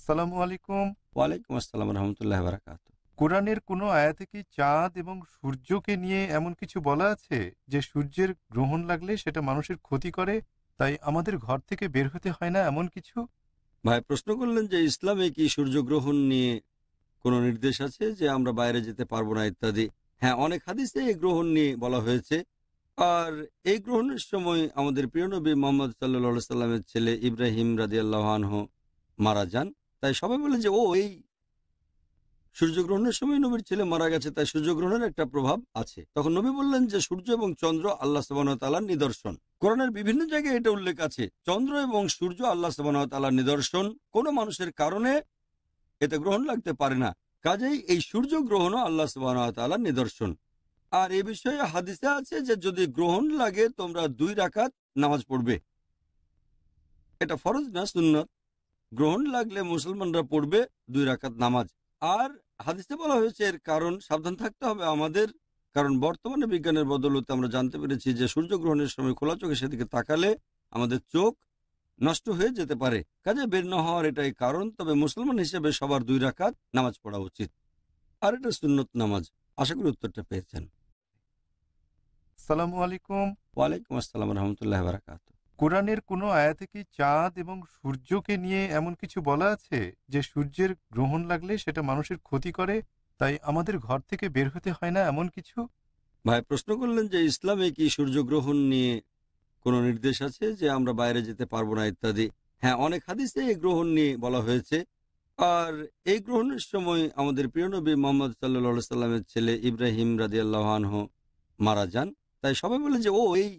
আসসালামু আলাইকুম। ওয়ালাইকুম আসসালাম রহমতুল্লাহ বারাকাত। কোরআনের কোনো আয়াতে কি চাঁদ এবং সূর্যকে নিয়ে এমন কিছু বলা আছে যে সূর্যের গ্রহণ লাগলে সেটা মানুষের ক্ষতি করে, তাই আমাদের ঘর থেকে বের হতে হয় না এমন কিছু? ভাই প্রশ্ন করলেন যে ইসলামে কি সূর্যগ্রহণ নিয়ে কোনো নির্দেশ আছে যে আমরা বাইরে যেতে পারবো না ইত্যাদি। হ্যাঁ, অনেক হাদিসে এই গ্রহণ নিয়ে বলা হয়েছে। আর এই গ্রহণের সময় আমাদের প্রিয় নবী মোহাম্মদ সাল্লাহ সাল্লামের ছেলে ইব্রাহিম রাদিয়াল্লাহু আনহু মারা যান। তাই সবাই বলে যে এই সূর্যগ্রহণের সময় নবীর ছেলে মারা গেছে, তাই সূর্যগ্রহণের একটা প্রভাব আছে। তখন নবী বললেন যে সূর্য এবং চন্দ্র আল্লাহ সুবহানাহু ওয়া তাআলার নিদর্শন। কোরআনের বিভিন্ন জায়গায় এটা উল্লেখ আছে, চন্দ্র এবং সূর্য আল্লাহ সুবহানাহু ওয়া তাআলার নিদর্শন, কোনো মানুষের কারণে এতে গ্রহণ লাগতে পারে না। কাজেই এই সূর্য গ্রহণও আল্লাহ সুবহানাহু ওয়া তাআলার নিদর্শন। আর এ বিষয়ে হাদিসে আছে যে যদি গ্রহণ লাগে তোমরা 2 রাকাত নামাজ পড়বে। এটা ফরজ না, সুন্নত। গ্রহণ লাগলে মুসলমানরা পড়বে 2 রাকাত নামাজ। আর হাদিসে বলা হয়েছে এর কারণ সাবধান থাকতে হবে আমাদের, কারণ বর্তমানে বিজ্ঞানের বদৌলতে আমরা জানতে পেরেছি যে সূর্যগ্রহণের সময় খোলা চোখে সেদিকে তাকালে আমাদের চোখ নষ্ট হয়ে যেতে পারে। কাজে বের না হওয়ার এটাই কারণ। তবে মুসলমান হিসেবে সবার 2 রাকাত নামাজ পড়া উচিত, আর এটা সুন্নত নামাজ। আশা করি উত্তরটা পেয়েছেন। আসসালামু আলাইকুম। ওয়ালাইকুম আসসালাম রহমতুল্লাহ বারাকাত। কোরআনের কোনো আয়াতে কি চাঁদ এবং সূর্যকে নিয়ে এমন কিছু বলা আছে যে সূর্যের গ্রহণ লাগলে সেটা মানুষের ক্ষতি করে, তাই আমাদের ঘর থেকে বের হতে হয় না এমন কিছু? ভাই প্রশ্ন করলেন যে ইসলামে কি সূর্যগ্রহণ নিয়ে কোনো নির্দেশ আছে যে আমরা বাইরে যেতে পারবো না ইত্যাদি। হ্যাঁ, অনেক হাদিসে এই গ্রহণ নিয়ে বলা হয়েছে। আর এই গ্রহণের সময় আমাদের প্রিয় নবী মোহাম্মদ সাল্লাহ সাল্লামের ছেলে ইব্রাহিম রাদিয়াল্লাহু আনহু মারা যান। তাই সবাই বলে যে এই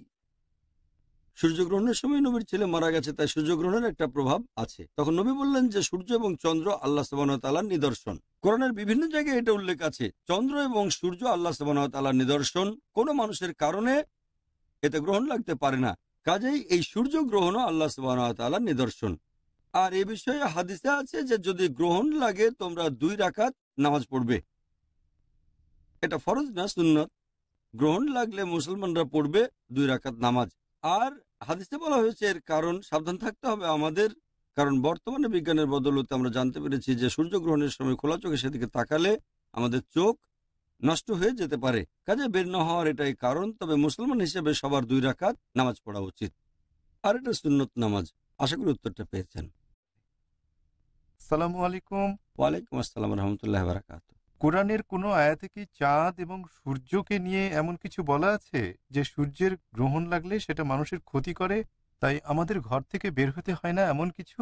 সূর্যগ্রহণের সময় নবীর ছেলে মারা গেছে, তাই সূর্যগ্রহণের একটা প্রভাব আছে। তখন নবী বললেন যে সূর্য এবং চন্দ্র আল্লাহ সুবহানাহু ওয়া তাআলার নিদর্শন। কোরআনের বিভিন্ন জায়গায় এটা উল্লেখ আছে, চন্দ্র এবং সূর্য আল্লাহ সুবহানাহু ওয়া তাআলার নিদর্শন, কোনো মানুষের কারণে এতে গ্রহণ লাগতে পারে না। কাজেই এই সূর্য গ্রহণও আল্লাহ সুবহানাহু ওয়া তাআলার নিদর্শন। আর এ বিষয়ে হাদিসে আছে যে যদি গ্রহণ লাগে তোমরা 2 রাকাত নামাজ পড়বে। এটা ফরজ না, সুন্নত। গ্রহণ লাগলে মুসলমানরা পড়বে 2 রাকাত নামাজ। আর হাদিসে বলা হয়েছে এর কারণ সাবধান থাকতে হবে আমাদের, কারণ বর্তমানে বিজ্ঞানের বদৌলতে আমরা জানতে পেরেছি যে সূর্যগ্রহণের সময় খোলা চোখে সেদিকে তাকালে আমাদের চোখ নষ্ট হয়ে যেতে পারে। কাজে বের না হওয়ার এটাই কারণ। তবে মুসলমান হিসেবে সবার 2 রাকাত নামাজ পড়া উচিত, আর এটা সুন্নত নামাজ। আশা করি উত্তরটা পেয়েছেন। আসসালামু আলাইকুম। ওয়ালাইকুম আসসালাম রহমতুল্লাহ বারাকাত। কোরআনের কোনো আয়াতে কি চাঁদ এবং সূর্যকে নিয়ে এমন কিছু বলা আছে যে সূর্যের গ্রহণ লাগলে সেটা মানুষের ক্ষতি করে, তাই আমাদের ঘর থেকে বের হতে হয় না এমন কিছু?